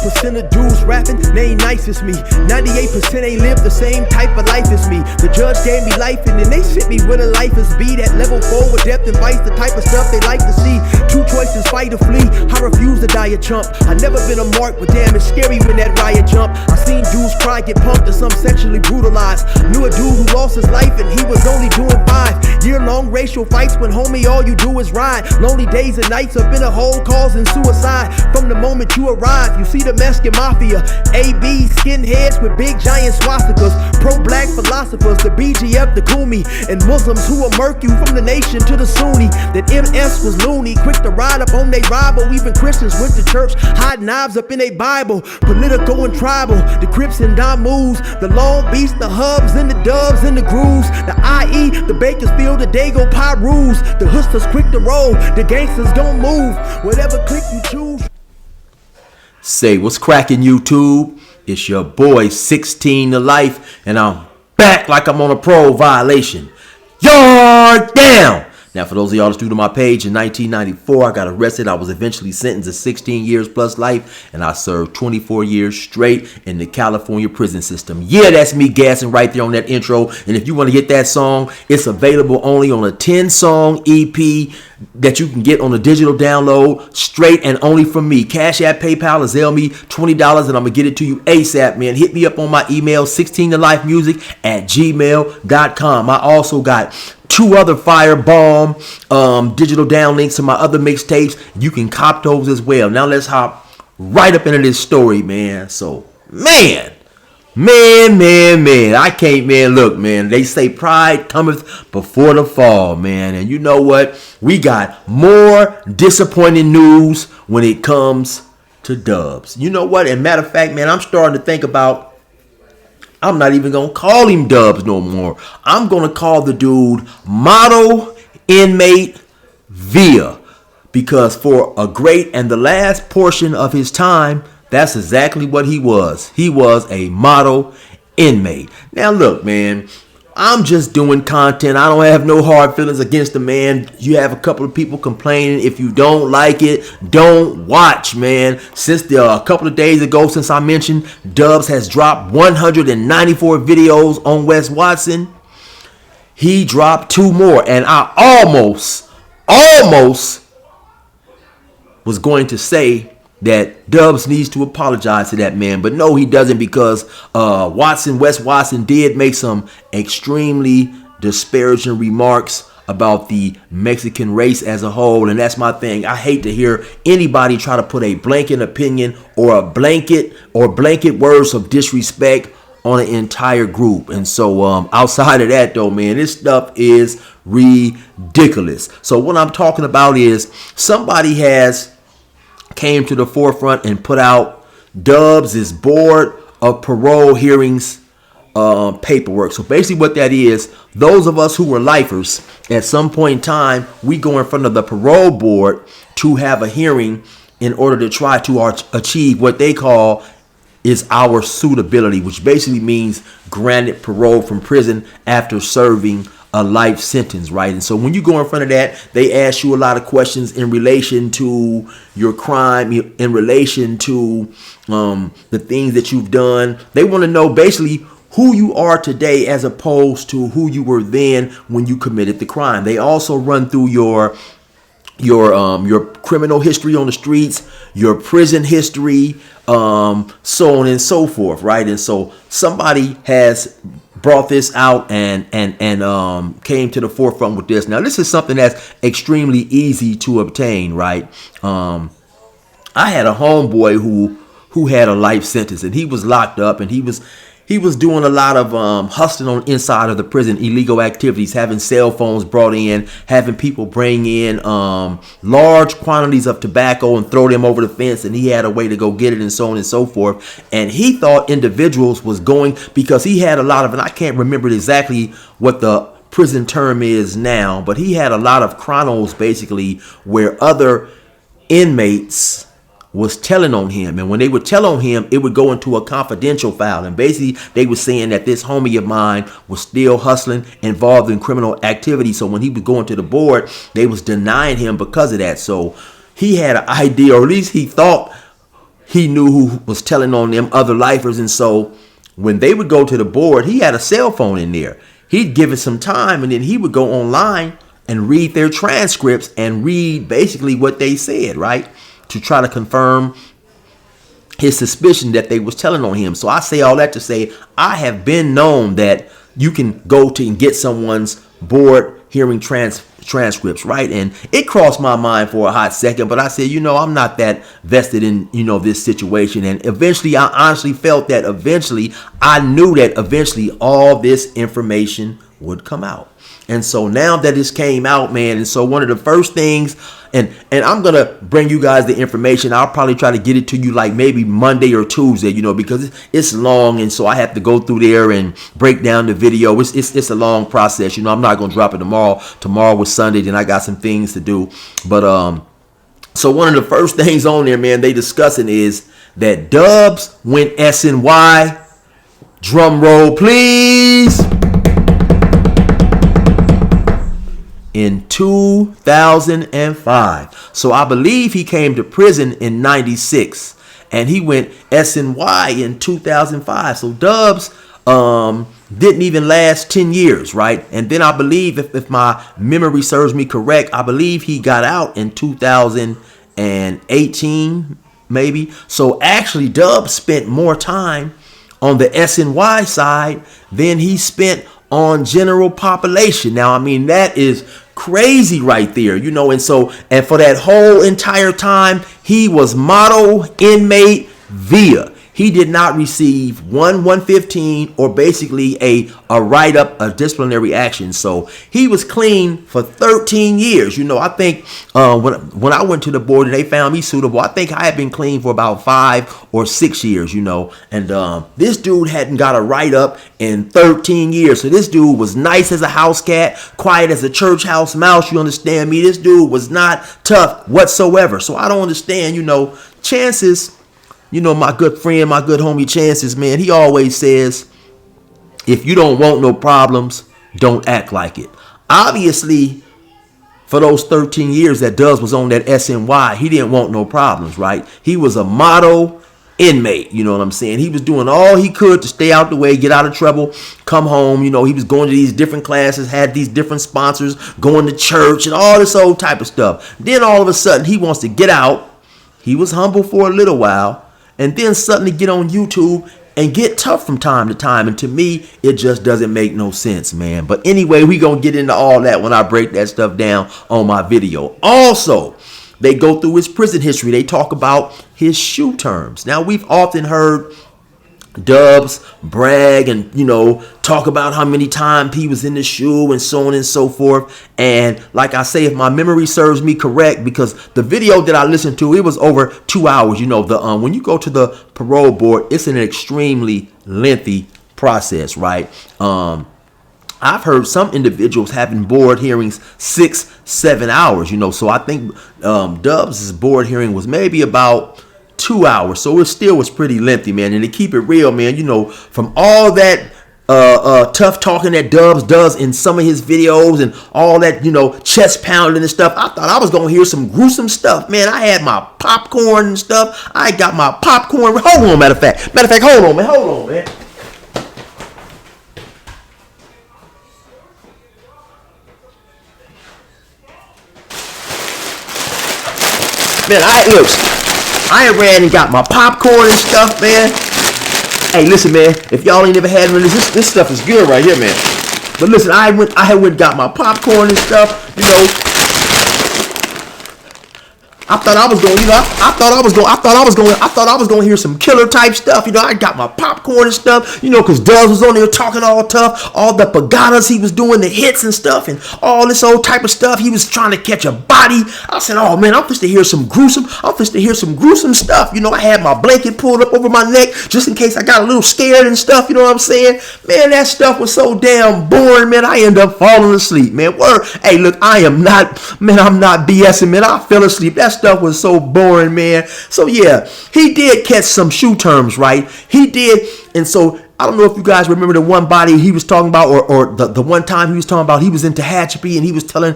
1% of dudes rapping, they ain't nice as me. 98% ain't live the same type of life as me. The judge gave me life and then they sent me where the life is be. That level 4 with depth and vice, the type of stuff they like to see. Two choices, fight or flee. I refuse to die a chump. I never been a mark, but damn, it's scary when that riot jump. I seen dudes cry, get pumped, and some sexually brutalized. Knew a dude who lost his life and he was only doing 5 year-long racial fights when homie all you do is ride. Lonely days and nights up in a hole causing suicide. From the moment you arrive, you see the Mexican mafia, AB skinheads with big giant swastikas, pro-black philosophers, the BGF, the Kumi, and Muslims who will murk you from the nation to the Sunni. That M.S. was loony, quick to ride up on they rival. Even Christians went to church, hide knives up in they Bible. Political and tribal, the Crips and Damus, the Long Beach, the Hubs and the Dubs and the Grooves, the IE, the Bakersfield, the Dago Pyrus, the Hustlers quick to roll, the gangsters gon' move, whatever click you choose. Say what's cracking, YouTube? It's your boy 16 to life, and I'm back like I'm on a parole violation. Yard down! Now, for those of y'all that's new to my page, in 1994, I got arrested. I was eventually sentenced to 16 years plus life, and I served 24 years straight in the California prison system. Yeah, that's me gassing right there on that intro. And if you want to get that song, it's available only on a 10-song EP that you can get on a digital download, straight and only from me. Cashapp, PayPal, or Zelle me $20, and I'm going to get it to you ASAP, man. Hit me up on my email, 16tolifemusic@gmail.com. I also got 2 other firebomb digital downlinks to my other mixtapes. You can cop those as well. Now let's hop right up into this story, man. So, man, I can't, man. Look, man, they say pride cometh before the fall, man. And you know what? We got more disappointing news when it comes to Dubs. You know what? And matter of fact, man, I'm starting to think about, I'm not even going to call him Dubs no more. I'm going to call the dude Model Inmate Via. Because for a great and the last portion of his time, that's exactly what he was. He was a model inmate. Now look, man, I'm just doing content. I don't have no hard feelings against the man. You have a couple of people complaining. If you don't like it, don't watch, man. Since a couple of days ago, since I mentioned Dubs has dropped 194 videos on Wes Watson, he dropped 2 more. And I almost was going to say that Dubs needs to apologize to that man, but no, he doesn't, because Wes Watson did make some extremely disparaging remarks about the Mexican race as a whole, and that's my thing. I hate to hear anybody try to put a blanket opinion or blanket words of disrespect on an entire group. And so outside of that though, man, this stuff is ridiculous. So what I'm talking about is somebody has came to the forefront and put out Dubs' board of parole hearings paperwork. So basically what that is, those of us who were lifers, at some point in time, we go in front of the parole board to have a hearing in order to try to achieve what they call is our suitability, which basically means granted parole from prison after serving a life sentence, right? And so when you go in front of that, they ask you a lot of questions in relation to your crime, in relation to the things that you've done. They want to know basically who you are today as opposed to who you were then when you committed the crime. They also run through your criminal history on the streets, your prison history, so on and so forth, right? And so somebody has brought this out and came to the forefront with this. Now, this is something that's extremely easy to obtain, right? I had a homeboy who had a life sentence, and he was locked up, and he was doing a lot of hustling on inside of the prison, illegal activities, having cell phones brought in, having people bring in large quantities of tobacco and throw them over the fence, and he had a way to go get it, and so on and so forth. And he thought individuals was going, because he had a lot of, and I can't remember exactly what the prison term is now, but he had a lot of chronos basically where other inmates was telling on him, and when they would tell on him, it would go into a confidential file, and basically they were saying that this homie of mine was still hustling, involved in criminal activity. So when he was going to the board, they was denying him because of that. So he had an idea, or at least he thought he knew who was telling on them other lifers. And so when they would go to the board, he had a cell phone in there. He'd give it some time, and then he would go online and read their transcripts and read basically what they said, right? To try to confirm his suspicion that they was telling on him. So I say all that to say, I have been known that you can go to and get someone's board hearing transcripts, right? And it crossed my mind for a hot second, but I said, I'm not that vested in, this situation. And eventually, I honestly felt that I knew that eventually all this information would come out. And so now that this came out, man, and so one of the first things, and I'm going to bring you guys the information. I'll probably try to get it to you like maybe Monday or Tuesday, because it's long. And so I have to go through there and break down the video. It's a long process. I'm not going to drop it tomorrow. Tomorrow was Sunday, and I got some things to do. But so one of the first things on there, man, they discussing is that Dubs went S.N.Y. Drum roll, please. In 2005. So I believe he came to prison in 96 and he went S.N.Y. in 2005. So Dubs didn't even last 10 years, right? And then I believe, if my memory serves me correct, I believe he got out in 2018, maybe. So actually Dubs spent more time on the S.N.Y. side than he spent on general population. Now, I mean, that is crazy right there, and for that whole entire time, he was model inmate via. He did not receive 115 or basically a write-up, a disciplinary action. So he was clean for 13 years. I think when I went to the board and they found me suitable, I think I had been clean for about 5 or 6 years, And this dude hadn't got a write-up in 13 years. So this dude was nice as a house cat, quiet as a church house mouse. You understand me? This dude was not tough whatsoever. So I don't understand, Chances. My good friend, my good homie Chances, man, he always says, if you don't want no problems, don't act like it. Obviously, for those 13 years that Dubs was on that S.N.Y., he didn't want no problems, right? He was a model inmate, you know what I'm saying? He was doing all he could to stay out the way, get out of trouble, come home. He was going to these different classes, had these different sponsors, going to church and all this old type of stuff. Then all of a sudden, he wants to get out. He was humble for a little while. And then suddenly get on YouTube and get tough from time to time. And to me, it just doesn't make no sense, man. But anyway, we going to get into all that when I break that stuff down on my video. Also, they go through his prison history. They talk about his shoe terms. Now, we've often heard Dubs brag and, talk about how many times he was in the shoe and so on and so forth. And like I say, if my memory serves me correct, because the video that I listened to, it was over 2 hours. When you go to the parole board, it's an extremely lengthy process, right? I've heard some individuals having board hearings 6-7 hours, So I think Dubs' board hearing was maybe about 2 hours. So it still was pretty lengthy, man. And to keep it real, man, from all that tough talking that Dubs does in some of his videos and all that, chest pounding and stuff, I thought I was going to hear some gruesome stuff, man. I had my popcorn and stuff. I got my popcorn. Hold on, matter of fact, hold on, man. Man, I ran and got my popcorn and stuff, man. Hey, listen, man. If y'all ain't never had one of this stuff is good right here, man. But listen, I went and got my popcorn and stuff. I thought I was going, I thought I was going to hear some killer type stuff. I got my popcorn and stuff, because Dubs was on there talking all tough, all the pagadas he was doing, the hits and stuff, and all this old type of stuff. He was trying to catch a body. I said, oh man, I'm supposed to hear some gruesome stuff. I had my blanket pulled up over my neck just in case I got a little scared and stuff. You know what I'm saying? Man, that stuff was so damn boring, man. I ended up falling asleep, man. Hey, look, I'm not BSing, man. I fell asleep. That stuff was so boring, man. So yeah, he did catch some shoe terms, right? He did. And so I don't know if you guys remember the one body he was talking about, or the one time he was talking about he was in Cashapp and he was telling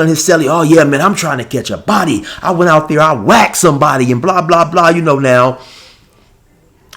his celly, oh yeah, man, I'm trying to catch a body. I went out there, I whacked somebody and blah, blah, blah. Now,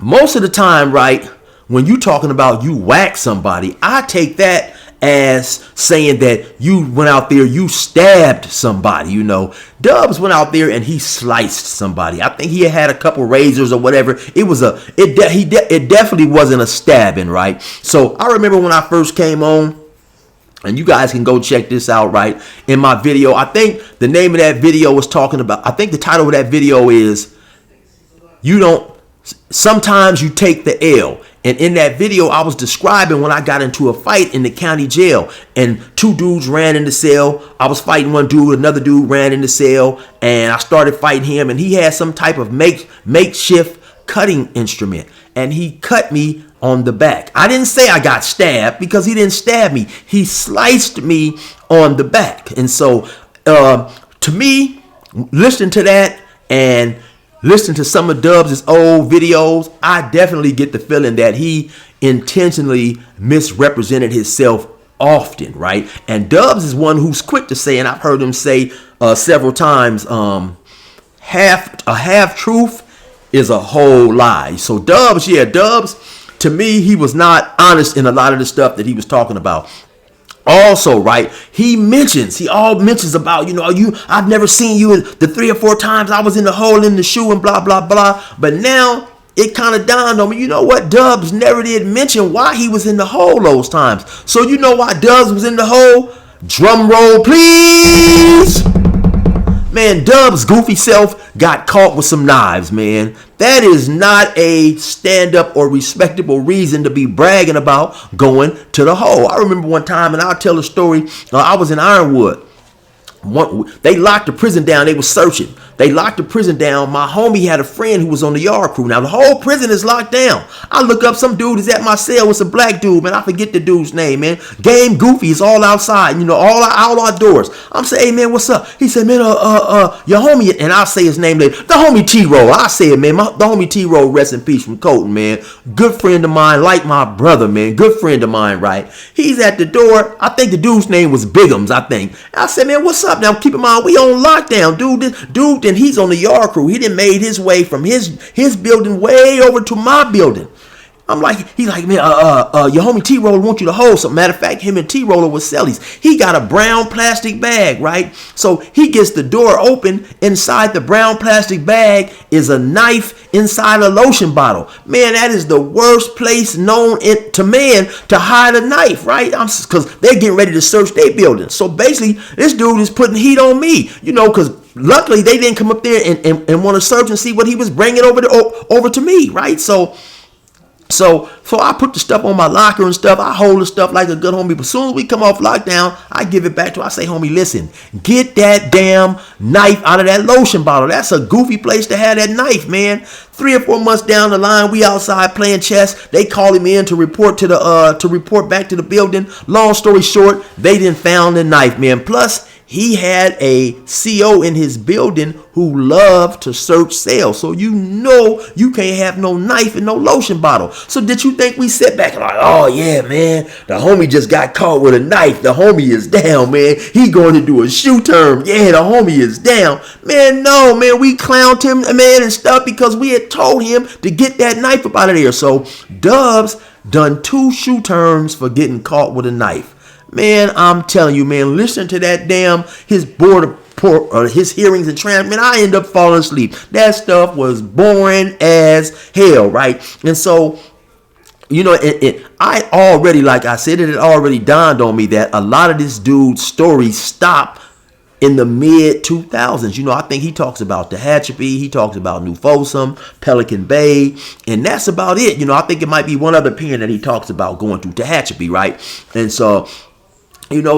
most of the time, right, when you talking about you whack somebody, I take that as saying that you went out there, you stabbed somebody. Dubs went out there and he sliced somebody. I think he had a couple razors or whatever. It definitely wasn't a stabbing, right? So I remember when I first came on, and you guys can go check this out, right? In my video, I think the name of that video was talking about, I think the title of that video is, sometimes you take the L. And in that video, I was describing when I got into a fight in the county jail and two dudes ran in the cell. I was fighting one dude, another dude ran in the cell, and I started fighting him, and he had some type of makeshift cutting instrument, and he cut me on the back. I didn't say I got stabbed because he didn't stab me. He sliced me on the back. And so to me, listening to that and listen to some of Dubs' old videos, I definitely get the feeling that he intentionally misrepresented himself often, right? And Dubs is one who's quick to say, and I've heard him say several times, a half truth is a whole lie. So Dubs, to me, he was not honest in a lot of the stuff that he was talking about. Also, right, he all mentions about, I've never seen you in the 3 or 4 times I was in the hole in the shoe and blah, blah, blah. But now it kind of dawned on me, you know what? Dubs never did mention why he was in the hole those times. So you know why Dubs was in the hole? Drum roll, please. Man, Dubs' goofy self got caught with some knives, man. That is not a stand-up or respectable reason to be bragging about going to the hole. I remember one time, and I'll tell a story. I was in Ironwood. They locked the prison down. They were searching. They locked the prison down. My homie had a friend who was on the yard crew. Now, the whole prison is locked down. I look up, some dude is at my cell. It's a black dude, man. I forget the dude's name, man. Game Goofy is all outside, all outdoors. I'm saying, hey, man, what's up? He said, man, your homie, and I'll say his name later. The homie T-Roll. I say it, man. The homie T-Roll, rest in peace, from Colton, man. Good friend of mine, like my brother, man. Good friend of mine, right? He's at the door. I think the dude's name was Biggums, I think. I said, man, what's up? Now, keep in mind, we on lockdown, dude. And he's on the yard crew. He done made his way from his building way over to my building. He's like, man, your homie T-Roller want you to hold something. Matter of fact, him and T-Roller was cellies. He got a brown plastic bag, right? So he gets the door open. Inside the brown plastic bag is a knife inside a lotion bottle. Man, that is the worst place known to man to hide a knife, right? Because they're getting ready to search their building. So basically, this dude is putting heat on me, because luckily they didn't come up there and want to search and see what he was bringing over to me, right? So I put the stuff on my locker and stuff. I hold the stuff like a good homie. But as soon as we come off lockdown, I give it back to her. I say, homie, listen, get that damn knife out of that lotion bottle. That's a goofy place to have that knife, man. 3 or 4 months down the line, we outside playing chess. They call him in to report back to the building. Long story short, they didn't found the knife, man. Plus, he had a CO in his building who loved to search cells. So you can't have no knife and no lotion bottle. So did you think we sit back and like, oh yeah, man, the homie just got caught with a knife. The homie is down, man. He going to do a shoe turn. Yeah, the homie is down. Man, no, man, we clowned him, man, and stuff because we had told him to get that knife up out of there. So Dubs done 2 shoe turns for getting caught with a knife. Man, I'm telling you, man, listen to that his hearings and trans, man, I end up falling asleep. That stuff was boring as hell, right? And so, I already, like I said, it had already dawned on me that a lot of this dude's stories stopped in the mid 2000s. I think he talks about Tehachapi, he talks about New Folsom, Pelican Bay, and that's about it. I think it might be one other pen that he talks about going through Tehachapi, right? And so,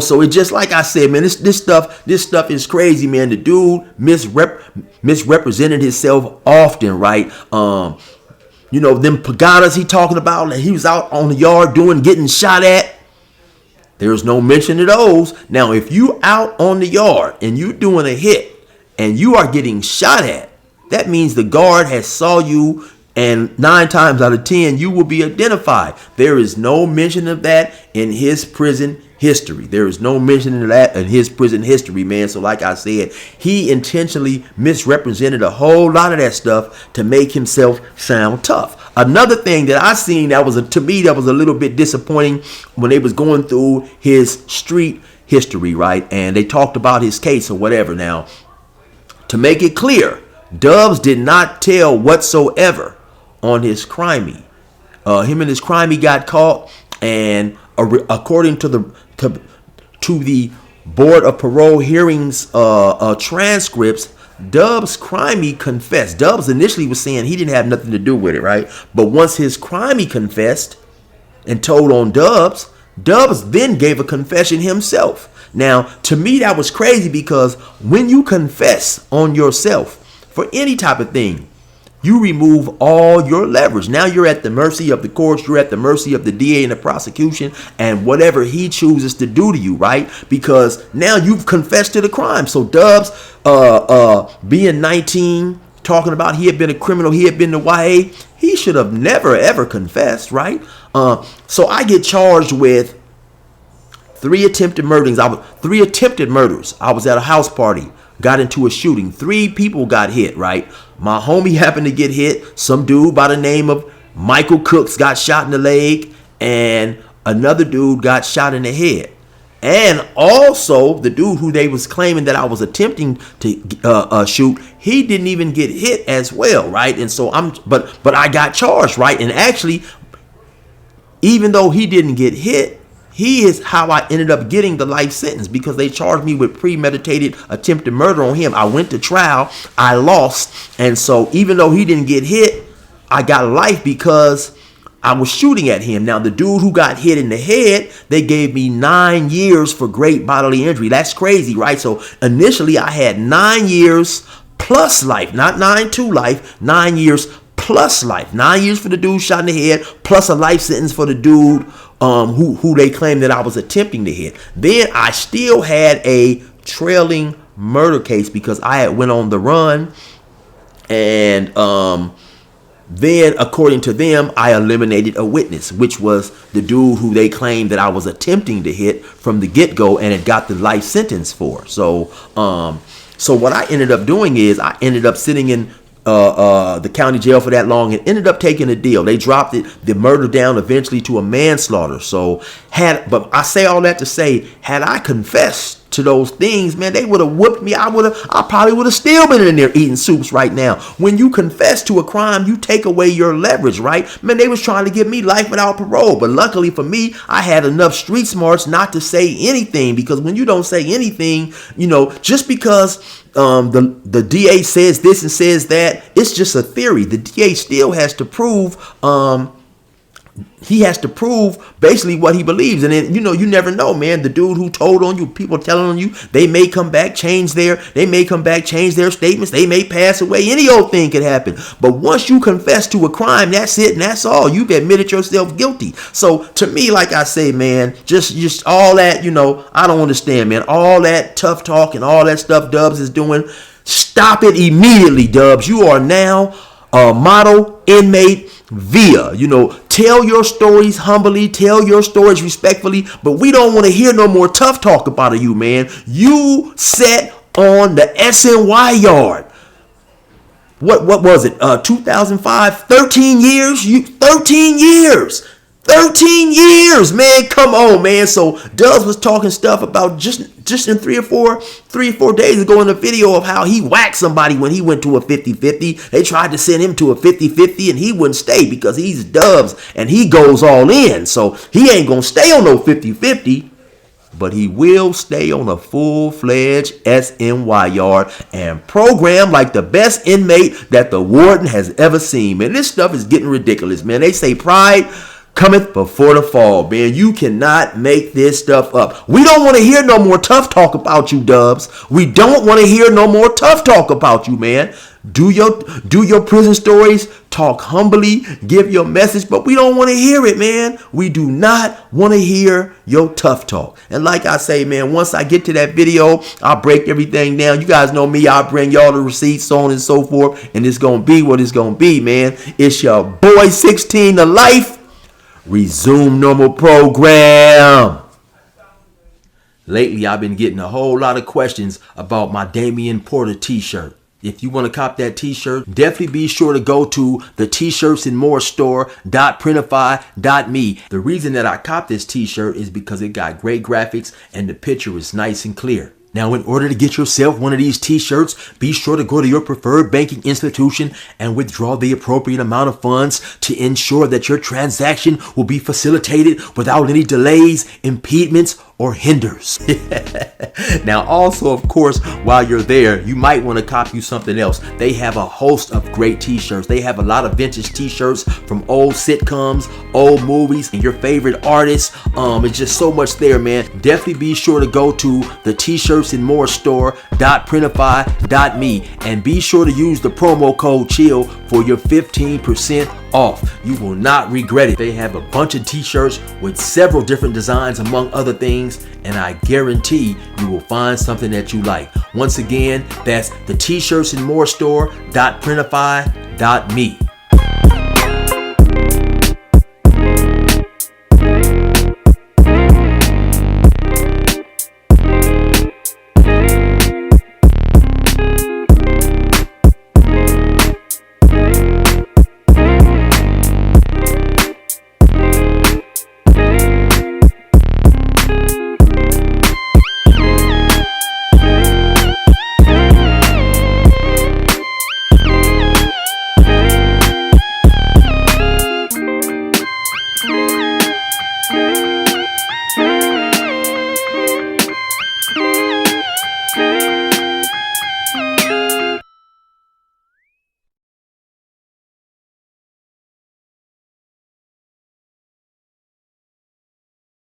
so it's just like I said, man, this stuff is crazy, man. The dude misrepresented himself often, right? Them pagadas he talking about, that he was out on the yard getting shot at. There's no mention of those. Now, if you out on the yard and you doing a hit and you are getting shot at, that means the guard has saw you And 9 times out of 10, you will be identified. There is no mention of that in his prison history. There is no mention of that in his prison history, man. So like I said, he intentionally misrepresented a whole lot of that stuff to make himself sound tough. Another thing that I seen that was to me that was a little bit disappointing when they was going through his street history, right? And they talked about his case or whatever. Now, to make it clear, Dubs did not tell whatsoever on his crimey. Him and his crimey got caught, and according to the Board of Parole hearings transcripts, Dubs' crimey confessed. Dubs initially was saying he didn't have nothing to do with it, right? But once his crimey confessed and told on Dubs, Dubs then gave a confession himself. Now, to me, that was crazy because when you confess on yourself for any type of thing, you remove all your leverage. Now you're at the mercy of the courts. You're at the mercy of the DA and the prosecution and whatever he chooses to do to you, right? Because now you've confessed to the crime. So Dubs, being 19, talking about he had been a criminal, he had been to YA, he should have never, ever confessed, right? So I get charged with 3 attempted murders. I was at a house party, got into a shooting. 3 people got hit, right? My homie happened to get hit. Some dude by the name of Michael Cooks got shot in the leg, and another dude got shot in the head. And also the dude who they was claiming that I was attempting to shoot, he didn't even get hit as well, right? And so but I got charged, right? And actually, even though he didn't get hit, he is how I ended up getting the life sentence, because they charged me with premeditated attempted murder on him. I went to trial, I lost, and so even though he didn't get hit, I got life because I was shooting at him. Now, the dude who got hit in the head, they gave me 9 years for great bodily injury. That's crazy, right? So initially I had 9 years plus life, not 9 to life, 9 years plus life. 9 years for the dude shot in the head, plus a life sentence for the dude who they claimed that I was attempting to hit. Then I still had a trailing murder case because I had went on the run, and then according to them, I eliminated a witness, which was the dude who they claimed that I was attempting to hit from the get-go and had got the life sentence for. So what I ended up doing is I ended up sitting in the county jail for that long and ended up taking a deal. They dropped the murder down eventually to a manslaughter. But I say all that to say, had I confessed to those things, man, they would have whooped me. I probably would have still been in there eating soups right now. When you confess to a crime, you take away your leverage, right? Man, they was trying to give me life without parole, but luckily for me, I had enough street smarts not to say anything, because when you don't say anything, just because the DA says this and says that, it's just a theory. The DA still has to prove he has to prove basically what he believes. And then, you never know, man. The dude who told on you, people telling on you, they may come back, change their statements. They may pass away. Any old thing could happen. But once you confess to a crime, that's it and that's all. You've admitted yourself guilty. So to me, like I say, man, just all that, I don't understand, man. All that tough talk and all that stuff Dubs is doing, stop it immediately, Dubs. You are now a model inmate via, tell your stories humbly, tell your stories respectfully, but we don't want to hear no more tough talk about you, man. You sat on the S.N.Y yard. What was it? 2005, 13 years? 13 years, man. Come on, man. So Dubs was talking stuff about just in 3 or 4 days ago in a video of how he whacked somebody when he went to a 50-50. They tried to send him to a 50-50 and he wouldn't stay because he's Dubs and he goes all in. So he ain't gonna stay on no 50-50, but he will stay on a full-fledged S.N.Y yard and program like the best inmate that the warden has ever seen. Man, this stuff is getting ridiculous, man. They say pride cometh before the fall, man. You cannot make this stuff up. We don't want to hear no more tough talk about you, Dubs. We don't want to hear no more tough talk about you, man. Do your prison stories, talk humbly, give your message, but we don't want to hear it, man. We do not want to hear your tough talk. And like I say, man, once I get to that video, I'll break everything down. You guys know me, I'll bring y'all the receipts, so on and so forth, and it's gonna be what it's gonna be, man. It's your boy 16 to life. Resume normal program. Lately, I've been getting a whole lot of questions about my Damien Porter T-shirt. If you want to cop that T-shirt, definitely be sure to go to the T-shirts and more store.printify.me. The reason that I copped this T-shirt is because it got great graphics and the picture is nice and clear. Now, in order to get yourself one of these T-shirts, be sure to go to your preferred banking institution and withdraw the appropriate amount of funds to ensure that your transaction will be facilitated without any delays, impediments, or hinders. Now, also, of course, while you're there, you might want to copy something else. They have a host of great T-shirts. They have a lot of vintage T-shirts from old sitcoms, old movies, and your favorite artists. It's just so much there, man. Definitely be sure to go to the T-shirts and more store.printify.me and be sure to use the promo code CHILL for your 15% off. You will not regret it. They have a bunch of T-shirts with several different designs among other things, and I guarantee you will find something that you like. Once again, that's the T-shirts and more store.printify.me.